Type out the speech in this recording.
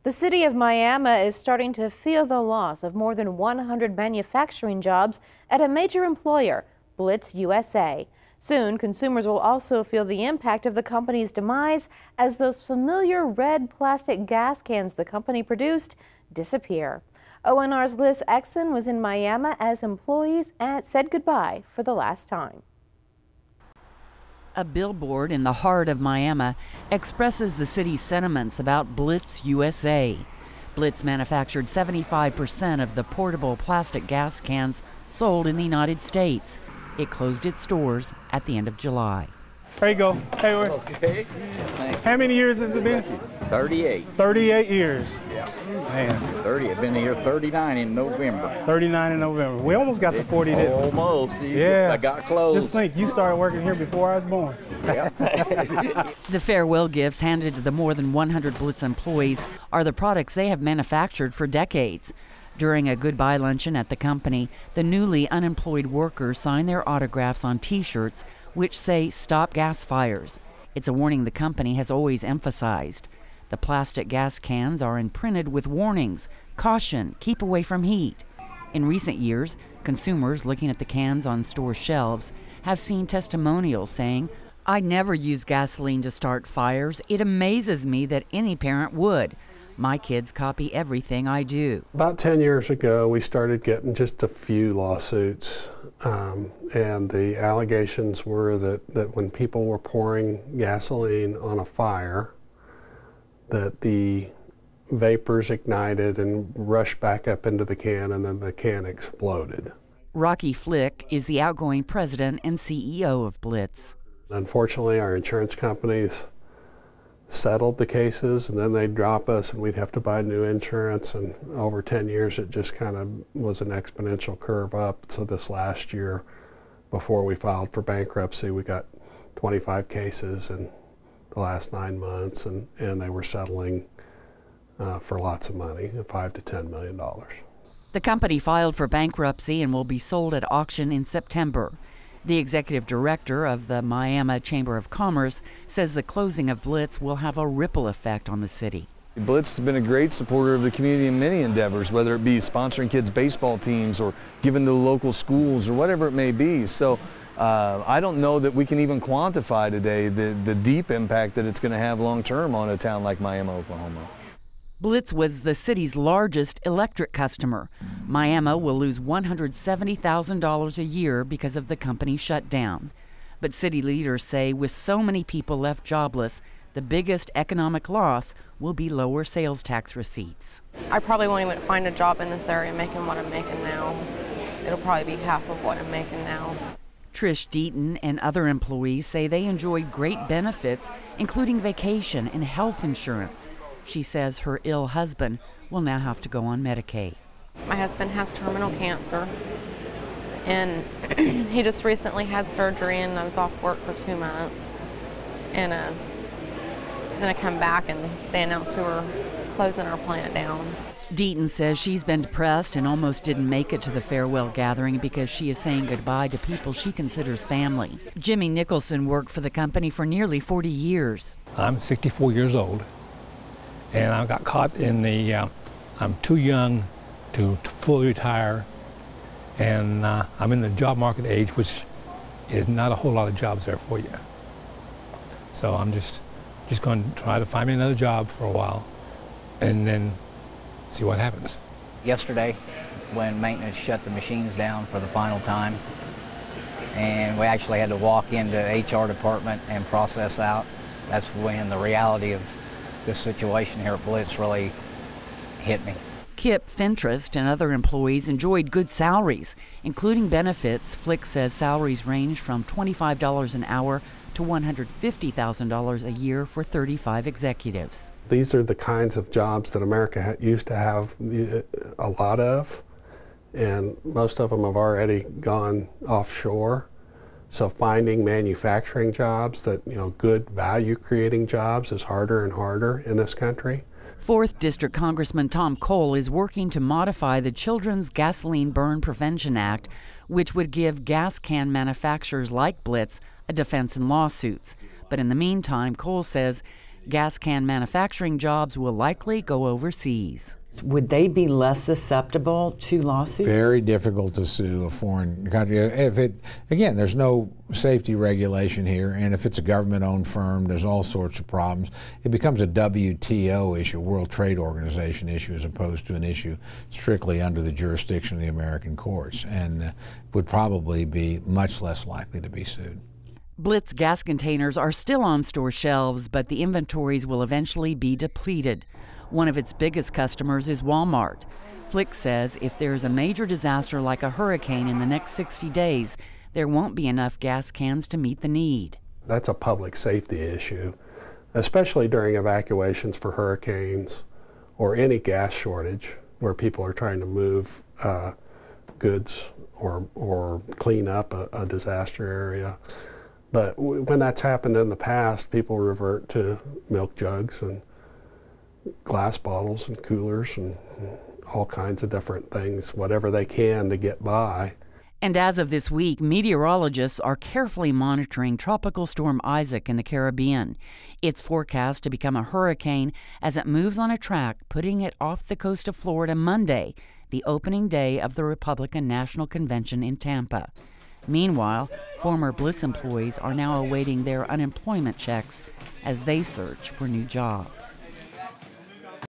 The city of Miami is starting to feel the loss of more than 100 manufacturing jobs at a major employer, Blitz USA. Soon, consumers will also feel the impact of the company's demise as those familiar red plastic gas cans the company produced disappear. ONR's Liz Exon was in Miami as employees said goodbye for the last time. A billboard in the heart of Miami expresses the city's sentiments about Blitz USA. Blitz manufactured 75% of the portable plastic gas cans sold in the United States. It closed its doors at the end of July. There you go. Hey, okay. How many years has it been? 38. 38 years. Yeah. Man. 30. I've been here 39 in November. 39 in November. We almost got to 40, didn't we? Almost. Yeah. I got close. Just think, you started working here before I was born. Yeah. The farewell gifts handed to the more than 100 Blitz employees are the products they have manufactured for decades. During a goodbye luncheon at the company, the newly unemployed workers signed their autographs on T-shirts which say "Stop Gas Fires." It's a warning the company has always emphasized. The plastic gas cans are imprinted with warnings: caution, keep away from heat. In recent years, consumers looking at the cans on store shelves have seen testimonials saying, "I never use gasoline to start fires. It amazes me that any parent would. My kids copy everything I do." About 10 years ago, we started getting just a few lawsuits, and the allegations were that when people were pouring gasoline on a fire, that the vapors ignited and rushed back up into the can, and then the can exploded. Rocky Flick is the outgoing president and CEO of Blitz. Unfortunately, our insurance companies settled the cases, and then they'd drop us and we'd have to buy new insurance, and over 10 years it just kind of was an exponential curve up. So this last year, before we filed for bankruptcy, we got 25 cases in the last 9 months, and they were settling for lots of money, $5 to $10 million. The company filed for bankruptcy and will be sold at auction in September. The executive director of the Miami Chamber of Commerce says the closing of Blitz will have a ripple effect on the city. Blitz has been a great supporter of the community in many endeavors, whether it be sponsoring kids' baseball teams or giving to the local schools or whatever it may be. So I don't know that we can even quantify today the deep impact that it's going to have long term on a town like Miami, Oklahoma. Blitz was the city's largest electric customer. Miami will lose $170,000 a year because of the company's shutdown. But city leaders say with so many people left jobless, the biggest economic loss will be lower sales tax receipts. I probably won't even find a job in this area making what I'm making now. It'll probably be half of what I'm making now. Trish Deaton and other employees say they enjoyed great benefits, including vacation and health insurance. She says her ill husband will now have to go on Medicaid. My husband has terminal cancer, and he just recently had surgery, and I was off work for 2 months. And then I come back and they announced we were closing our plant down. Deaton says she's been depressed and almost didn't make it to the farewell gathering because she is saying goodbye to people she considers family. Jimmy Nicholson worked for the company for nearly 40 years. I'm 64 years old. And I got caught in the, I'm too young to fully retire, and I'm in the job market age, which is not a whole lot of jobs there for you. So I'm just going to try to find me another job for a while, and then see what happens. Yesterday, when maintenance shut the machines down for the final time, and we actually had to walk into HR department and process out, that's when the reality of this situation here at Blitz really hit me. Kip Fintrust and other employees enjoyed good salaries, including benefits. Flick says salaries range from $25 an hour to $150,000 a year for 35 executives. These are the kinds of jobs that America used to have a lot of, and most of them have already gone offshore. So finding manufacturing jobs that, good value creating jobs is harder and harder in this country. 4th District Congressman Tom Cole is working to modify the Children's Gasoline Burn Prevention Act, which would give gas can manufacturers like Blitz a defense in lawsuits. But in the meantime, Cole says Gas can manufacturing jobs will likely go overseas. Would they be less susceptible to lawsuits? Very difficult to sue a foreign country. Again, there's no safety regulation here, and if it's a government-owned firm, there's all sorts of problems. It becomes a WTO issue, World Trade Organization issue, as opposed to an issue strictly under the jurisdiction of the American courts, and would probably be much less likely to be sued. Blitz gas containers are still on store shelves, but the inventories will eventually be depleted. One of its biggest customers is Walmart. Flick says if there's a major disaster like a hurricane in the next 60 days, there won't be enough gas cans to meet the need. That's a public safety issue, especially during evacuations for hurricanes or any gas shortage where people are trying to move goods or clean up a disaster area. But when that's happened in the past, people revert to milk jugs and glass bottles and coolers and all kinds of different things, whatever they can to get by. And as of this week, meteorologists are carefully monitoring Tropical Storm Isaac in the Caribbean. It's forecast to become a hurricane as it moves on a track, putting it off the coast of Florida Monday, the opening day of the Republican National Convention in Tampa. Meanwhile, former Blitz employees are now awaiting their unemployment checks as they search for new jobs.